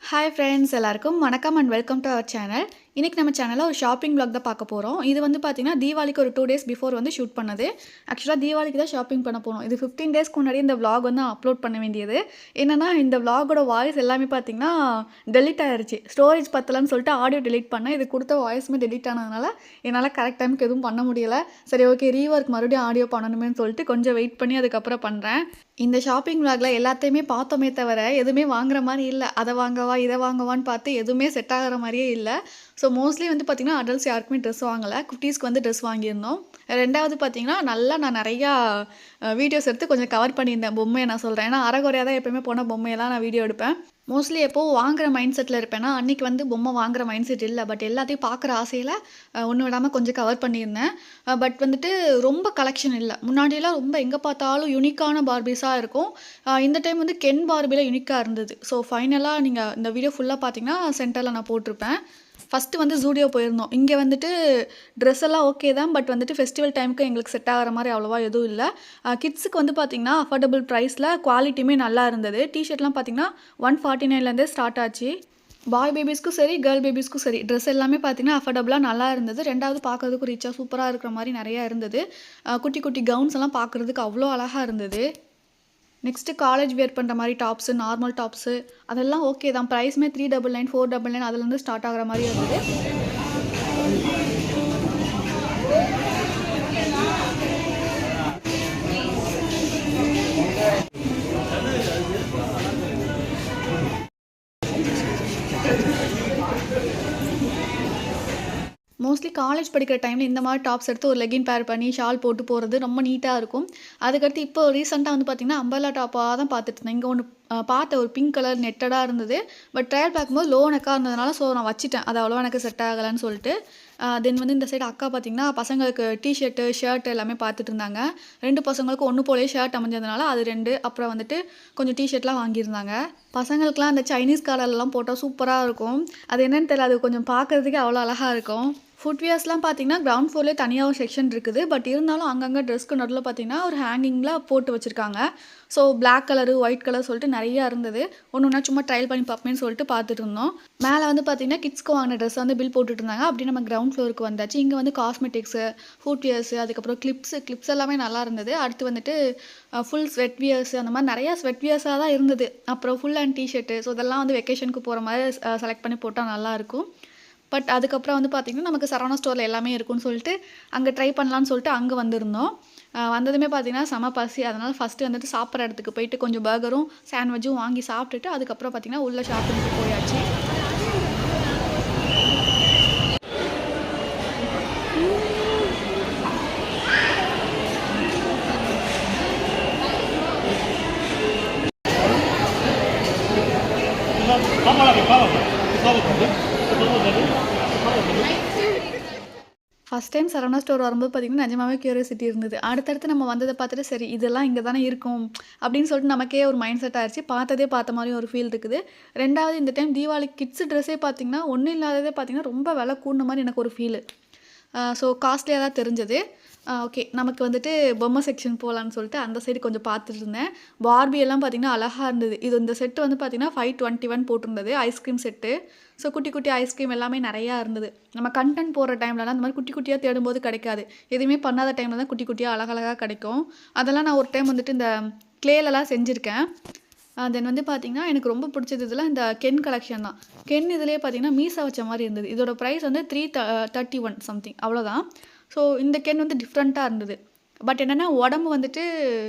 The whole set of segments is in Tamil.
ஹாய் ஃப்ரெண்ட்ஸ் எல்லாருக்கும் வணக்கம் and welcome to our channel. இன்றைக்கி நம்ம சேனலில் ஒரு ஷாப்பிங் vlog தான் பார்க்க போகிறோம். இது வந்து பார்த்திங்கன்னா தீபாவளிக்கு ஒரு 2 days பிஃபோர் வந்து ஷூட் பண்ணது. ஆக்சுவலாக தீபாவளிக்கு தான் ஷாப்பிங் பண்ண போனோம். இது 15 டேஸ்க்கு முன்னாடி இந்த vlog வந்து அப்லோட் பண்ண வேண்டியது. என்னென்னா இந்த vlogோட வாய்ஸ் எல்லாமே பார்த்திங்கன்னா டெலிட் ஆகிடுச்சு. ஸ்டோரேஜ் பத்தலன்னு சொல்லிட்டு ஆடியோ டெலிட் பண்ணேன். இது கொடுத்த வாய்ஸுமே டெலிட் ஆனதுனால என்னால் கரெக்ட் டைமுக்கு எதுவும் பண்ண முடியலை. சரி ஓகே ரீவொர்க் மறுபடியும் ஆடியோ பண்ணணுமேனு சொல்லிட்டு கொஞ்சம் வெயிட் பண்ணி அதுக்கப்புறம் பண்ணுறேன். இந்த ஷாப்பிங் vlogல எல்லாத்தையுமே பார்த்தோமே தவிர எதுவுமே வாங்குற மாதிரி இல்லை. அதை வாங்கவா இதை வாங்கவான்னு பார்த்து எதுவுமே செட் ஆகிற மாதிரியே இல்லை. ஸோ மோஸ்ட்லி வந்து பார்த்திங்கன்னா அடல்ட்ஸ் யாருக்குமே ட்ரெஸ் வாங்கலை. குட்டீஸ்க்கு வந்து ட்ரெஸ் வாங்கியிருந்தோம். ரெண்டாவது பார்த்திங்கன்னா நான் நிறையா வீடியோஸ் எடுத்து கொஞ்சம் கவர் பண்ணியிருந்தேன். பொம்மையை நான் சொல்கிறேன், ஏன்னா அரைகுறையாக தான் எப்போயுமே போனால் பொம்மையெல்லாம் நான் வீடியோ எடுப்பேன். மோஸ்ட்லி எப்போது வாங்குகிற மைண்ட் செட்டில் இருப்பேன்னா அன்றைக்கி வந்து பொம்மை வாங்குகிற மைண்ட் செட் இல்லை. பட் எல்லாத்தையும் பார்க்குற ஆசையில் ஒன்று விடாமல் கொஞ்சம் கவர் பண்ணியிருந்தேன். பட் வந்துட்டு ரொம்ப கலெக்ஷன் இல்லை. முன்னாடியெல்லாம் ரொம்ப எங்கே பார்த்தாலும் யூனிக்கான பார்பிஸாக இருக்கும். இந்த டைம் வந்து கென் பார்பியில் யூனிக்காக இருந்தது. ஸோ ஃபைனலாக நீங்கள் இந்த வீடியோ ஃபுல்லாக பார்த்தீங்கன்னா சென்டரில் நான் போட்டிருப்பேன். ஃபஸ்ட்டு வந்து ஜூடியோ போயிருந்தோம். இங்கே வந்துட்டு ட்ரெஸ் எல்லாம் ஓகே தான். பட் வந்துட்டு ஃபெஸ்டிவல் டைமுக்கு எங்களுக்கு செட் ஆகிற மாதிரி அவ்வளோவா எதுவும் இல்லை. கிட்ஸுக்கு வந்து பார்த்திங்கன்னா அஃபோர்டபுள் ப்ரைஸில் குவாலிட்டியுமே நல்லா இருந்தது. டிஷர்ட்லாம் பார்த்திங்கன்னா 149லேருந்தே ஸ்டார்ட் ஆச்சு. பாய் பேபிஸ்க்கும் சரி கேர்ள் பேபிஸ்க்கும் சரி ட்ரெஸ் எல்லாமே பார்த்திங்கன்னா அஃபோர்டபுளாக நல்லா இருந்தது. ரெண்டாவது பார்க்கறதுக்கு ரிச்சாக சூப்பராக இருக்கிற மாதிரி நிறையா இருந்தது. குட்டி குட்டி கவுன்ஸ் எல்லாம் பார்க்குறதுக்கு அவ்வளோ அழகாக இருந்தது. நெக்ஸ்ட்டு காலேஜ் வேர் பண்ணுற மாதிரி டாப்ஸு, நார்மல் டாப்ஸு அதெல்லாம் ஓகே தான். ப்ரைஸுமே 399 499 அதுலேருந்து ஸ்டார்ட் ஆகிற மாதிரி இருந்தது. மோஸ்ட்லி காலேஜ் படிக்கிற டைமில் இந்த மாதிரி டாப்ஸ் எடுத்து ஒரு லெகின் பேர் பண்ணி ஷால் போட்டு போகிறது ரொம்ப நீட்டாக இருக்கும். அதுக்கடுத்து இப்போ ரீசெண்டாக வந்து பார்த்திங்கன்னா அம்பர்லா டாப்பாக தான் பார்த்துட்டு இருந்தேன். இங்கே ஒன்று பார்த்த ஒரு பிங்க் கலர் நெட்டடாக இருந்தது. பட் ட்ரையல் பார்க்கும்போது லோ நெக்காக இருந்ததுனால ஸோ நான் வச்சுட்டேன். அது அவ்வளோவா எனக்கு செட் ஆகலைன்னு சொல்லிட்டு. தென் வந்து இந்த சைடு அக்கா பார்த்திங்கன்னா பசங்களுக்கு டிஷர்ட்டு ஷர்ட் எல்லாமே பார்த்துட்டு இருந்தாங்க. 2 பசங்களுக்கு ஒன்று போலே ஷர்ட் அமைஞ்சதுனால அது 2, அப்புறம் வந்துட்டு கொஞ்சம் டிஷர்ட்லாம் வாங்கியிருந்தாங்க. பசங்களுக்குலாம் அந்த சைனீஸ் கலர்லாம் போட்டால் சூப்பராக இருக்கும். அது என்னென்னு தெரியல, அது கொஞ்சம் பார்க்குறதுக்கே அவ்வளோ அழகாக இருக்கும். ஃபுட்வியர்ஸ்லாம் பார்த்திங்கன்னா கிரவுண்ட் ஃப்ளோர்லேயே தனியாக ஒரு செக்ஷன் இருக்குது. பட் இருந்தாலும் அங்கங்கே ட்ரெஸ்க்கு நடுவில் பார்த்திங்கன்னா ஒரு ஹேங்கிங்கில் போட்டு வச்சுருக்காங்க. So black colour white colour சொல்லிட்டு நிறையா இருந்தது. ஒன்று ஒன்றா சும்மா ட்ரையல் பண்ணி பார்ப்பேன்னு சொல்லிட்டு பார்த்துட்டு இருந்தோம். மேலே வந்து பார்த்திங்கன்னா கிட்ஸ்க்கு வாங்கின ட்ரெஸ் வந்து பில் போட்டுட்டு இருந்தாங்க. அப்படி நம்ம கிரவுண்ட் ஃப்ளோருக்கு வந்தாச்சு. இங்கே வந்து காஸ்மெட்டிக்ஸு, ஃபுட்வியர்ஸு, அதுக்கப்புறம் கிளிப்ஸ் எல்லாமே நல்லா இருந்தது. அடுத்து வந்துட்டு ஃபுல் ஸ்வெட் வியர்ஸு, அந்த மாதிரி நிறையா ஸ்வெட் வியர்ஸாக தான் இருந்தது. அப்புறம் ஃபுல் அண்ட் டிஷர்ட்டு, ஸோ இதெல்லாம் வந்து வெக்கேஷனுக்கு போகிற மாதிரி செலக்ட் பண்ணி போட்டால் நல்லாயிருக்கும். பட் அதுக்கப்புறம் வந்து பார்த்திங்கன்னா நமக்கு சரவணா ஸ்டோரில் எல்லாமே இருக்குன்னு சொல்லிட்டு அங்கே ட்ரை பண்ணலான்னு சொல்லிட்டு அங்கே வந்திருந்தோம். வந்ததுமே பார்த்திங்கன்னா செம பசி. அதனால் ஃபஸ்ட்டு வந்துட்டு சாப்பிட்ற இடத்துக்கு போயிட்டு கொஞ்சம் பர்கரும் சாண்ட்விச்சும் வாங்கி சாப்பிட்டுட்டு அதுக்கப்புறம் பார்த்திங்கன்னா உள்ள ஷாப்பிங்க்கு போயாச்சு. ஃபஸ்ட் டைம் சரவணா ஸ்டோர் வரும்போது பார்த்திங்கன்னா நிஜமாவே க்யூரியாசிட்டி இருந்தது. அடுத்தடுத்து நம்ம வந்ததை பார்த்துட்டு சரி இதெல்லாம் இங்கே தானே இருக்கும் அப்படின்னு சொல்லிட்டு நமக்கே ஒரு மைண்ட் செட் ஆயிடுச்சு. பார்த்ததே பார்த்த மாதிரி ஒரு ஃபீல் இருக்குது. ரெண்டாவது இந்த டைம் தீபாவளி கிட்ஸு ட்ரெஸ்ஸே பார்த்திங்கன்னா ஒன்றும் இல்லாததே பார்த்திங்கன்னா ரொம்ப விலை கூடின மாதிரி எனக்கு ஒரு ஃபீலு. ஸோ காஸ்ட்லியாக தான் தெரிஞ்சது. ஓகே நமக்கு வந்துட்டு பொம்மை செக்ஷன் போகலான்னு சொல்லிட்டு அந்த சைடு கொஞ்சம் பார்த்துட்டு இருந்தேன். பார்பி எல்லாம் பார்த்திங்கன்னா அழகாக இருந்தது. இது இந்த செட்டு வந்து பார்த்திங்கன்னா 521 போட்டிருந்தது ஐஸ்கிரீம் செட்டு. ஸோ குட்டி குட்டி ஐஸ்கிரீம் எல்லாமே நிறையா இருந்தது. நம்ம கண்டென்ட் போடுற டைம்லலாம் அந்த மாதிரி குட்டி குட்டியாக தேடும்போது கிடைக்காது. எதுவுமே பண்ணாத டைமில் தான் குட்டி குட்டியாக அழகழகாக கிடைக்கும். அதெல்லாம் நான் ஒரு டைம் வந்துட்டு இந்த க்ளேலலாம் செஞ்சுருக்கேன். தென் வந்து பார்த்திங்கன்னா எனக்கு ரொம்ப பிடிச்சது இதில் இந்த கென் கலெக்ஷன் தான். கென் இதிலே பார்த்திங்கன்னா மீசா வச்ச மாதிரி இருந்தது. இதோட ப்ரைஸ் வந்து 331 சம்திங் அவ்வளோதான். ஸோ இந்த கென் வந்து டிஃப்ரெண்ட்டாக இருந்தது. பட் என்னென்னா உடம்பு வந்துட்டு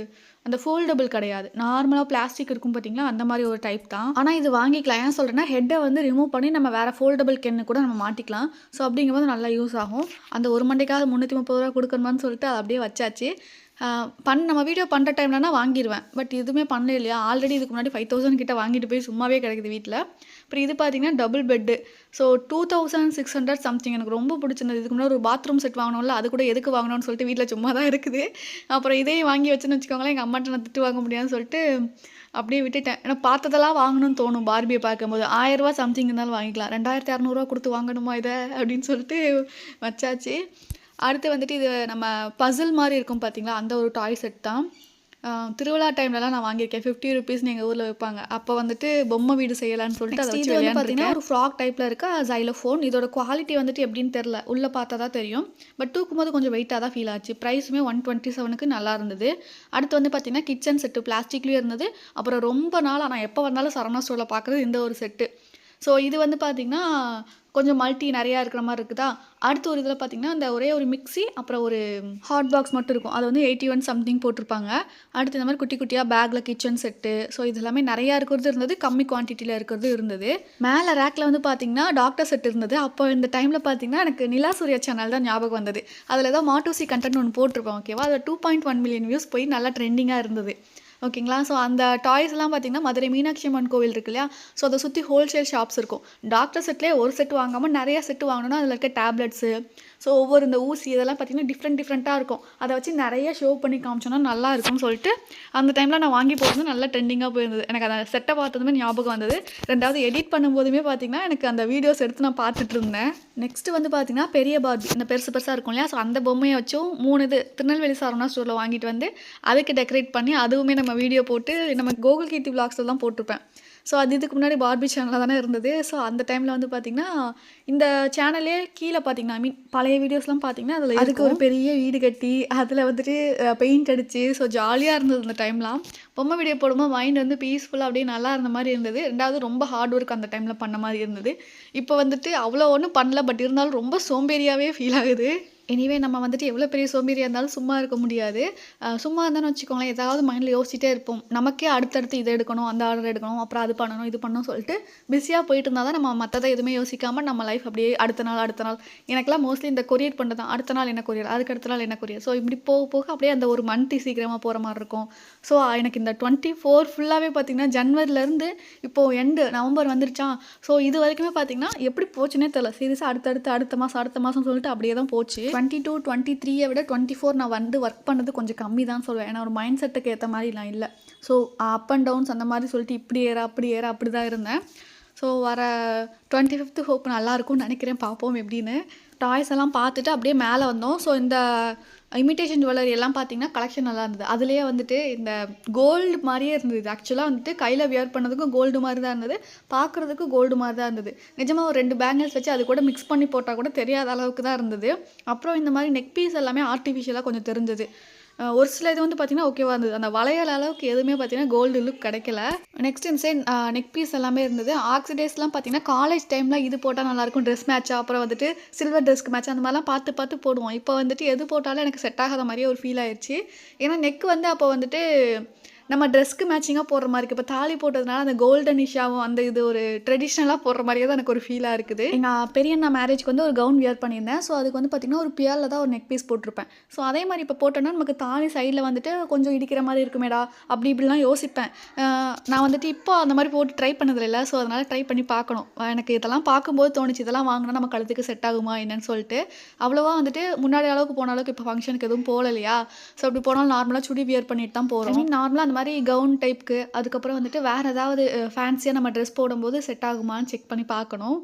அந்த ஃபோல்டபுள் கிடையாது. நார்மலாக பிளாஸ்டிக் இருக்கும் பார்த்திங்களா, அந்த மாதிரி ஒரு டைப் தான். ஆனால் இது வாங்கிக்கலாம். ஏன் சொல்கிறேன்னா ஹெட்டை வந்து ரிமூவ் பண்ணி நம்ம வேறு ஃபோல்டபுள் கென்னு கூட நம்ம மாட்டிக்கலாம். ஸோ அப்படிங்கும்போது நல்லா யூஸ் ஆகும். அந்த ஒரு மண்டைக்காவது 330 ரூபா கொடுக்கணுமான்னு சொல்லிட்டு அதை அப்படியே வச்சாச்சு. நம்ம வீடியோ பண்ணுற டைம்லனா வாங்கிடுவேன். பட் எதுவுமே பண்ணல இல்லையா. ஆல்ரெடி இதுக்கு முன்னாடி 5000 கிட்ட வாங்கிட்டு போய் சும்மாவே கிடைக்குது வீட்டில். அப்புறம் இது பார்த்திங்கன்னா டபுள் பெட்டு. So 2600 something. எனக்கு ரொம்ப பிடிச்சிருந்தது. இதுக்கு முன்னாடி ஒரு பாத்ரூம் செட் வாங்கினோம்ல, அது கூட எதுக்கு வாங்கினோன்னு சொல்லிட்டு வீட்டில் சும்மா தான் இருக்குது. அப்புறம் இதையும் வாங்கி வச்சுன்னு வச்சுக்கோங்களேன், எங்கள் அம்மாட்ட நான் திட்டு வாங்க முடியாதுன்னு சொல்லிட்டு அப்படியே விட்டுட்டேன். ஏன்னா பார்த்ததெல்லாம் வாங்கணும்னு தோணும். பார்பியை பார்க்கும்போது 1000 ரூபா சம்திங் இருந்தாலும் வாங்கிக்கலாம். 2600 கொடுத்து வாங்கணுமா இதை அப்படின்னு சொல்லிட்டு வச்சாச்சு. அடுத்து வந்துட்டு இது நம்ம பசில் மாதிரி இருக்கும் பார்த்திங்களா, அந்த ஒரு டாய் செட் தான். திருவிழா டைம்லலாம் நான் வாங்கியிருக்கேன். 50 ருபீஸ்ன்னு எங்கள் ஊரில் விற்பாங்க. அப்போ வந்துட்டு பொம்மை வீடு செய்யலான்னு சொல்லிட்டு அதை வச்சு விளையாண்டுருக்கேன். பார்த்தீங்கன்னா ஒரு ஃப்ராக் டைப்பில் இருக்க ஜைலோஃபோன். இதோட குவாலிட்டி வந்துட்டு எப்படின்னு தெரில. உள்ளே பார்த்தா தான் தெரியும். பட் தூக்கும்போது கொஞ்சம் வெயிட்டாக தான் ஃபீல் ஆச்சு. ப்ரைஸுமே 127க்கு நல்லா இருந்தது. அடுத்து வந்து பார்த்தீங்கன்னா கிச்சன் செட்டு பிளாஸ்டிக்லேயும் இருந்தது. அப்புறம் ரொம்ப நாளாக நான் எப்போ வந்தாலும் சரவணா ஸ்டோரில் பார்க்குறது இந்த ஒரு செட்டு. ஸோ இது வந்து பார்த்திங்கன்னா கொஞ்சம் மல்டி நிறையா இருக்கிற மாதிரி இருக்குதா. அடுத்த ஒரு இதில் பார்த்திங்கன்னா அந்த ஒரே ஒரு மிக்ஸி அப்புறம் ஒரு ஹாட் பாக்ஸ் மட்டும் இருக்கும். அது வந்து 81 சம்திங் போட்டிருப்பாங்க. அடுத்து இந்த மாதிரி குட்டி குட்டியாக பேக்கில் கிச்சன் செட்டு. ஸோ இது எல்லாமே நிறையா இருக்கிறது இருந்தது, கம்மி குவான்டிட்டியில் இருக்கிறது இருந்தது. மேலே ரேக்கில் வந்து பார்த்திங்கன்னா டாக்டர் செட் இருந்தது. அப்போ இந்த டைமில் பார்த்திங்கன்னா எனக்கு நிலா சூர்யா சேனல் தான் ஞாபகம் வந்தது. அதில் ஏதோ மாட்டூசி கண்டென்ட் ஒன்று போட்டிருப்பேன். ஓகேவா, அதில் 2.1 மில்லியன் வியூஸ் போய் நல்லா ட்ரெண்டிங்காக இருந்தது. ஓகேங்களா. ஸோ அந்த டாய்ஸ்லாம் பார்த்திங்கன்னா மதுரை மீனாட்சி அம்மன் கோவில் இருக்கு இல்லையா, ஸோ அதை சுற்றி ஹோல்சேல் ஷாப்ஸ் இருக்கும். டாக்டர் செட்லேயே ஒரு செட் வாங்காமல் நிறையா செட்டு வாங்கணும்னா அதில் இருக்க டேப்லெட்ஸு, ஸோ ஒவ்வொரு இந்த ஊசி இதெல்லாம் பார்த்திங்கன்னா டிஃப்ரெண்ட்டாக இருக்கும். அதை வச்சு நிறைய ஷோ பண்ணி காமிச்சோன்னா நல்லா இருக்கும்னு சொல்லிட்டு அந்த டைமில் நான் வாங்கி போகிறது நல்லா ட்ரெண்டிங்காக போயிருந்தது. எனக்கு அந்த செட்டை பார்த்ததுமே ஞாபகம் வந்தது. ரெண்டாவது எடிட் பண்ணும்போதுமே பார்த்திங்கன்னா எனக்கு அந்த வீடியோஸ் எடுத்து நான் பார்த்துட்டு இருந்தேன். நெக்ஸ்ட்டு வந்து பார்த்திங்கன்னா பெரிய பார்பி, இந்த பெருசாக இருக்கும் இல்லையா, ஸோ அந்த பொம்மையை வச்சும் 3 இது திருநெல்வேலி சரவணா ஸ்டோரில் வாங்கிட்டு வந்து அதுக்கு டெக்கரேட் பண்ணி அதுவுமே நம்ம வீடியோ போட்டு நம்ம கோகுல் கீர்த்தி விளாக்ஸில் தான் போட்டிருப்பேன். ஸோ அது இதுக்கு முன்னாடி பார்பி சேனலில் தானே இருந்தது. ஸோ அந்த டைமில் வந்து பார்த்திங்கன்னா இந்த சேனலே கீழே பார்த்திங்கன்னா ஐ மீன் பழைய வீடியோஸ்லாம் பார்த்திங்கன்னா அதில் அதுக்கு ஒரு பெரிய வீடு கட்டி அதில் வந்துட்டு பெயிண்ட் அடித்து ஸோ ஜாலியாக இருந்தது அந்த டைம்லாம். பொம்மை வீடியோ போடும்போது மைண்ட் வந்து பீஸ்ஃபுல்லாக அப்படியே நல்லா இருந்த மாதிரி இருந்தது. ரெண்டாவது ரொம்ப ஹார்ட் ஒர்க் அந்த டைமில் பண்ண மாதிரி இருந்தது. இப்போ வந்துட்டு அவ்வளோ ஒன்றும் பண்ணல, பட் இருந்தாலும் ரொம்ப சோம்பேறியாகவே ஃபீல் ஆகுது. எனிவே நம்ம வந்துட்டு எவ்வளோ பெரிய சோம்பேறியாக இருந்தாலும் சும்மா இருக்க முடியாது. சும்மா இருந்தாலும் வச்சுக்கோங்களேன், ஏதாவது மைண்டில் யோசிச்சிட்டே இருப்போம். நமக்கே அடுத்தடுத்து இதை எடுக்கணும், அந்த ஆர்டர் எடுக்கணும், அப்புறம் அது பண்ணணும், இது பண்ணணும் சொல்லிட்டு பிஸியாக போயிட்டு இருந்தால் தான் நம்ம மற்றதை எதுவுமே யோசிக்காமல் நம்ம லைஃப் அப்படியே அடுத்த நாள் எனக்குலாம் மோஸ்ட்லி இந்த கொரியர் பண்ணுறது தான். அடுத்த நாள் என்ன கொரியர், அதுக்கு அடுத்த நாள் என்ன கொரியர். ஸோ இப்படி போக போக அப்படியே அந்த ஒரு மந்த் சீக்கிரமாக போகிற மாதிரி இருக்கும். ஸோ எனக்கு இந்த 24 ஃபுல்லாகவே பார்த்திங்கன்னா ஜனவரிலேருந்து இப்போது நவம்பர் வந்துருச்சா. ஸோ இது வரைக்குமே பார்த்திங்கன்னா எப்படி போச்சுன்னே தெரியல. சீரியஸாக அடுத்த மாதம் சொல்லிட்டு அப்படியே தான் போச்சு. 22, 23 விட 24 நான் வந்து ஒர்க் பண்ணது கொஞ்சம் கம்மி தான் சொல்லுவேன். ஏன்னா ஒரு மைண்ட் செட்டுக்கு ஏற்ற மாதிரி நான் இல்லை. ஸோ அப் அண்ட் டவுன்ஸ் அந்த மாதிரி சொல்லிட்டு இப்படி ஏற அப்படி தான் இருந்தேன். ஸோ வர 25th ஹோப் நல்லாயிருக்கும்னு நினைக்கிறேன். பார்ப்போம் எப்படின்னு. டாய்ஸ் எல்லாம் பார்த்துட்டு அப்படியே மேலே வந்தோம். ஸோ இந்த இமிட்டேஷன் ஜுவல்லரி எல்லாம் பார்த்திங்கன்னா கலெக்ஷன் நல்லா இருந்தது. அதுலேயே வந்துட்டு இந்த கோல்டு மாதிரியே இருந்தது. ஆக்சுவலாக வந்துட்டு கையில் வியர் பண்ணதுக்கும் கோல்டு மாதிரி தான் இருந்தது, பார்க்குறதுக்கு கோல்டு மாதிரி தான் இருந்தது. நிஜமாக ஒரு 2 பேங்கிள்ஸ் வச்சு அது கூட மிக்ஸ் பண்ணி போட்டால் கூட தெரியாத அளவுக்கு தான் இருந்தது. அப்புறம் இந்த மாதிரி நெக் பீஸ் எல்லாமே ஆர்டிஃபிஷியலாக கொஞ்சம் தெரிஞ்சது. ஒரு சில இது வந்து பார்த்திங்கன்னா ஓகேவா இருந்தது. அந்த வளையல் அளவுக்கு எதுவுமே பார்த்திங்கன்னா கோல்டு லுக் கிடைக்கல. நெக்ஸ்ட் இந்த சைட் நெக் பீஸ் எல்லாமே இருந்தது. ஆக்சிடைஸ்லாம் பார்த்திங்கன்னா காலேஜ் டைமில் இது போட்டால் நல்லாயிருக்கும், ட்ரெஸ் மேட்சாக, அப்புறம் வந்துட்டு சில்வர் ட்ரெஸ்க்கு மேட்ச் அந்த மாதிரிலாம் பார்த்து போடுவோம். இப்போ வந்துட்டு எது போட்டாலும் எனக்கு செட் ஆகாத மாதிரியே ஒரு ஃபீல் ஆயிடுச்சு. ஏன்னா நெக் வந்து அப்போ வந்துட்டு நம்ம ட்ரெஸ்க்கு மேட்சிங்காக போடுற மாதிரி இருக்குது. இப்போ தாலி போட்டதுனால அந்த கோல்டன் இஷாவும் அந்த இது ஒரு ட்ரெடிஷ்னலாக போடுற மாதிரியே தான் எனக்கு ஒரு ஃபீலாக இருக்குது. எங்கள் பெரியண்ணா மேரேஜ்க்கு வந்து ஒரு கவுன் வியர் பண்ணியிருந்தேன். ஸோ அதுக்கு வந்து பார்த்திங்கன்னா ஒரு பியரில் தான் ஒரு நெக் பீஸ் போட்டிருப்பேன். ஸோ அதே மாதிரி இப்போ போட்டோன்னா நமக்கு தாலி சைடில் வந்துட்டு கொஞ்சம் இடிக்கிற மாதிரி இருக்குமேடா இப்படிலாம் யோசிப்பேன். நான் வந்துட்டு இப்போ அந்த மாதிரி போட்டு ட்ரை பண்ணதில்லை. ஸோ அதனால் ட்ரை பண்ணி பார்க்கணும். எனக்கு இதெல்லாம் பார்க்கும்போது தோணுச்சு, இதெல்லாம் வாங்கினா நம்ம கழுத்துக்கு செட் ஆகுமா என்னன்னு சொல்லிட்டு. அவ்வளோவா வந்துட்டு முன்னாடி அளவுக்கு போன அளவுக்கு இப்போ ஃபங்க்ஷனுக்கு எதுவும் போகல இல்லையா. ஸோ அப்படி போனாலும் நார்மலாக சுடி வியர் பண்ணிட்டு தான் போகிறோம். நார்மலாக அந்த மாதிரி கவுன் டைப்புக்கு அதுக்கப்புறம் வந்துட்டு வேறு ஏதாவது ஃபேன்சியாக நம்ம ட்ரெஸ் போடும்போது செட் ஆகுமான்னு செக் பண்ணி பார்க்கணும்.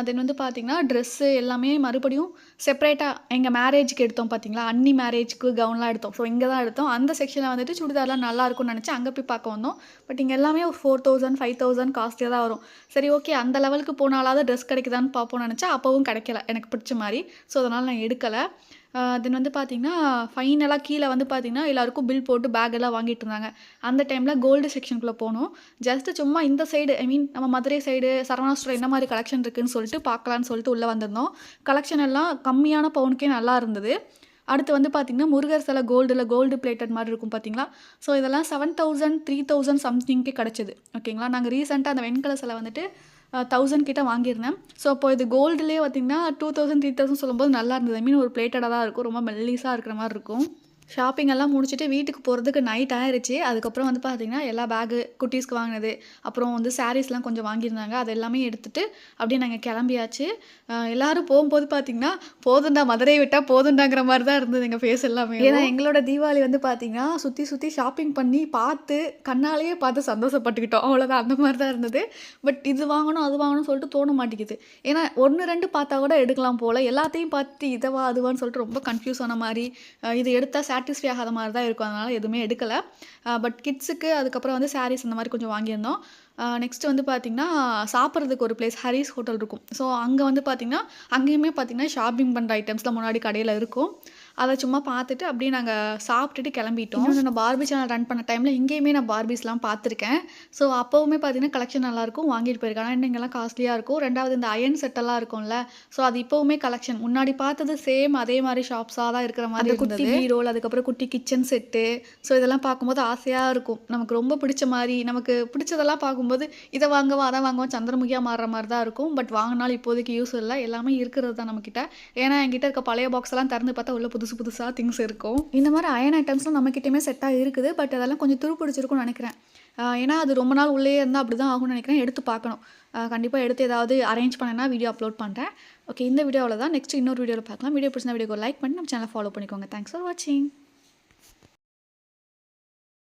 தென் வந்து பார்த்திங்கன்னா ட்ரெஸ்ஸு எல்லாமே மறுபடியும் செப்பரேட்டாக எங்கள் மேரேஜுக்கு எடுத்தோம் பார்த்திங்களா, அன்னி மேரேஜுக்கு கவுன்லாம் எடுத்தோம். ஸோ இங்கே தான் எடுத்தோம். அந்த செக்ஷனில் வந்துட்டு சுடிதார்லாம் நல்லாயிருக்கும்னு நினச்சி அங்கே போய் பார்க்க வந்தோம். பட் இங்கே எல்லாமே ஒரு 4000 5000 காஸ்ட்லியாக தான் வரும். சரி ஓகே, அந்த லெவலுக்கு போனாலாவது ட்ரெஸ் கிடைக்குதான்னு பார்ப்போம்னு நினச்சா அப்போவும் கிடைக்கல எனக்கு பிடிச்ச மாதிரி. ஸோ அதனால் நான் எடுக்கலை. தென் வந்து பார்த்திங்கன்னா ஃபைனலாக கீழே வந்து பார்த்திங்கன்னா எல்லாருக்கும் பில் போட்டு பேக் எல்லாம் வாங்கிட்டு இருந்தாங்க. அந்த டைமில் கோல்டு செக்ஷனுக்குள்ளே போனோம். ஜஸ்ட்டு சும்மா இந்த சைடு ஐ மீன் நம்ம மதுரை சைடு சரவணா ஸ்டோர் என்ன மாதிரி கலெக்ஷன் இருக்குதுன்னு சொல்லிட்டு பார்க்கலான்னு சொல்லிட்டு உள்ளே வந்திருந்தோம். கலெக்ஷன் எல்லாம் கம்மியான பவுனுக்கே நல்லா இருந்தது. அடுத்து வந்து பார்த்திங்கன்னா முருகர் சிலை கோல்டு பிளேட்டட் மாதிரி இருக்கும் பார்த்திங்களா. ஸோ இதெல்லாம் 7000 3000 சம்திங்க்கு கிடச்சிது. ஓகேங்களா. நாங்கள் ரீசெண்டாக அந்த வெண்கல சிலை வந்துட்டு 1000 கிட்ட வாங்கியிருந்தேன். ஸோ அப்போ இது கோல்டுலேயே பார்த்திங்கன்னா 2000 3000 சொல்லும்போது நல்லா இருந்தது. ஐ மீன் ஒரு பிளேட்டடாக தான் இருக்கும், ரொம்ப மெல்லிஸாக இருக்கிற மாதிரி இருக்கும். ஷாப்பிங் எல்லாம் முடிச்சுட்டு வீட்டுக்கு போகிறதுக்கு நைட் ஆயிடுச்சு. அதுக்கப்புறம் வந்து பார்த்திங்கன்னா எல்லா பேகு குட்டீஸ்க்கு வாங்கினது, அப்புறம் வந்து சாரீஸ்லாம் கொஞ்சம் வாங்கியிருந்தாங்க. அது எல்லாமே எடுத்துகிட்டு அப்படியே நாங்கள் கிளம்பியாச்சு. எல்லோரும் போகும்போது பார்த்திங்கன்னா போதுண்டா, மதுரையை விட்டால் போதுண்டாங்கிற மாதிரி தான் இருந்தது எங்கள் ஃபேஸ் எல்லாமே. ஏன்னா எங்களோட தீபாவளி வந்து பார்த்திங்கன்னா சுற்றி ஷாப்பிங் பண்ணி பார்த்து கண்ணாலேயே பார்த்து சந்தோஷப்பட்டுக்கிட்டோம். அவ்வளோதான், அந்த மாதிரி தான் இருந்தது. பட் இது வாங்கணும் அது வாங்கணும்னு சொல்லிட்டு தோண மாட்டேங்குது. ஏன்னா 1 2 பார்த்தா கூட எடுக்கலாம் போல், எல்லாத்தையும் பார்த்து இதுவா அதுவான்னு சொல்லிட்டு ரொம்ப கன்ஃபியூஸ் ஆன மாதிரி. இது எடுத்தால் சாட்டிஸ்ஃபை ஆகாத மாதிரி தான் இருக்கும். அதனால எதுவுமே எடுக்கல. பட் கிட்ஸுக்கு அதுக்கப்புறம் வந்து சாரீஸ் அந்த மாதிரி கொஞ்சம் வாங்கியிருந்தோம். நெக்ஸ்ட் வந்து பார்த்தீங்கன்னா, சாப்பிட்றதுக்கு ஒரு பிளேஸ் ஹரிஸ் ஹோட்டல் இருக்கும். ஸோ அங்க வந்து பார்த்தீங்கன்னா, அங்கேயுமே பார்த்தீங்கன்னா ஷாப்பிங் பண்ற ஐட்டம்ஸ்லாம் முன்னாடி கடையில இருக்கும். அத சும்மா பார்த்துட்டு அப்படியே நாங்க சாப்பிட்டுட்டு கிளம்பிட்டோம். இன்னொன்னு நான் பார்பி சேனல் ரன் பண்ண டைம்ல இங்கேயுமே நான் பார்பீஸ்லாம் பார்த்துருக்கேன். ஸோ அப்பவுமே பார்த்தீங்கன்னா, கலெக்ஷன் நல்லாயிருக்கும். வாங்கிட்டு போயிருக்கேன். ஆனா இங்கலாம் காஸ்ட்லியா இருக்கும். 2வது இந்த அயர்ன் செட்டெல்லாம் இருக்கும்ல, ஸோ அது இப்பவுமே கலெக்ஷன். முன்னாடி பார்த்தது சேம் அதே மாரி ஷாப்ஸா தான் இருக்கிற மாரி இருந்தது. குட்டி பீரோல், அதுக்கப்புறம் குட்டி கிச்சன் செட்டு, ஸோ இதெல்லாம் பார்க்கும்போது ஆசையா இருக்கும். நமக்கு ரொம்ப பிடிச்ச மாரி, நமக்கு பிடிச்சதெல்லாம் பார்க்கும்போது இத வாங்கவா, அத வாங்கவா சந்திரமுகியா மாறுற மாரி தான் இருக்கும். பட் வாங்குனாலும் இப்போதைக்கு யூஸ் இல்ல. எல்லாமே இருக்கிறது தான் நம்மகிட்ட. ஏன்னா என்கிட்ட இருக்க பழைய பாக்ஸ்லாம் திறந்து பார்த்தா உள்ள புதுசு புதுசா திங்ஸ் இருக்கும். இந்த மாரி அயர்ன் ஐட்டம்ஸ்லாம் நம்மகிட்டயுமே செட்டா இருக்குது. பட் அதெல்லாம் கொஞ்சம் துரு பிடிச்சிருக்கும்னு நெனைக்கிறேன். ஏன்னா அது ரொம்ப நாள் உள்ளேயே இருந்தா அப்படிதான் ஆகும்னு நெனைக்கிறேன். எடுத்து பார்க்கணும். கண்டிப்பா எடுத்து ஏதாவது அரேஞ்ச் பண்ணேன்னா வீடியோ அப்லோட் பண்றேன். ஓகே, இந்த வீடியோ அவ்வளோதான். நெக்ஸ்ட் இன்னொரு வீடியோல பார்க்கலாம். வீடியோ பிடிச்சிருந்தா வீடியோக்கு ஒரு லைக் பண்ணி நம்ம சேனலை ஃபாலோ பண்ணிக்கோங்க. தேங்க்ஸ் ஃபார் வாட்சிங்.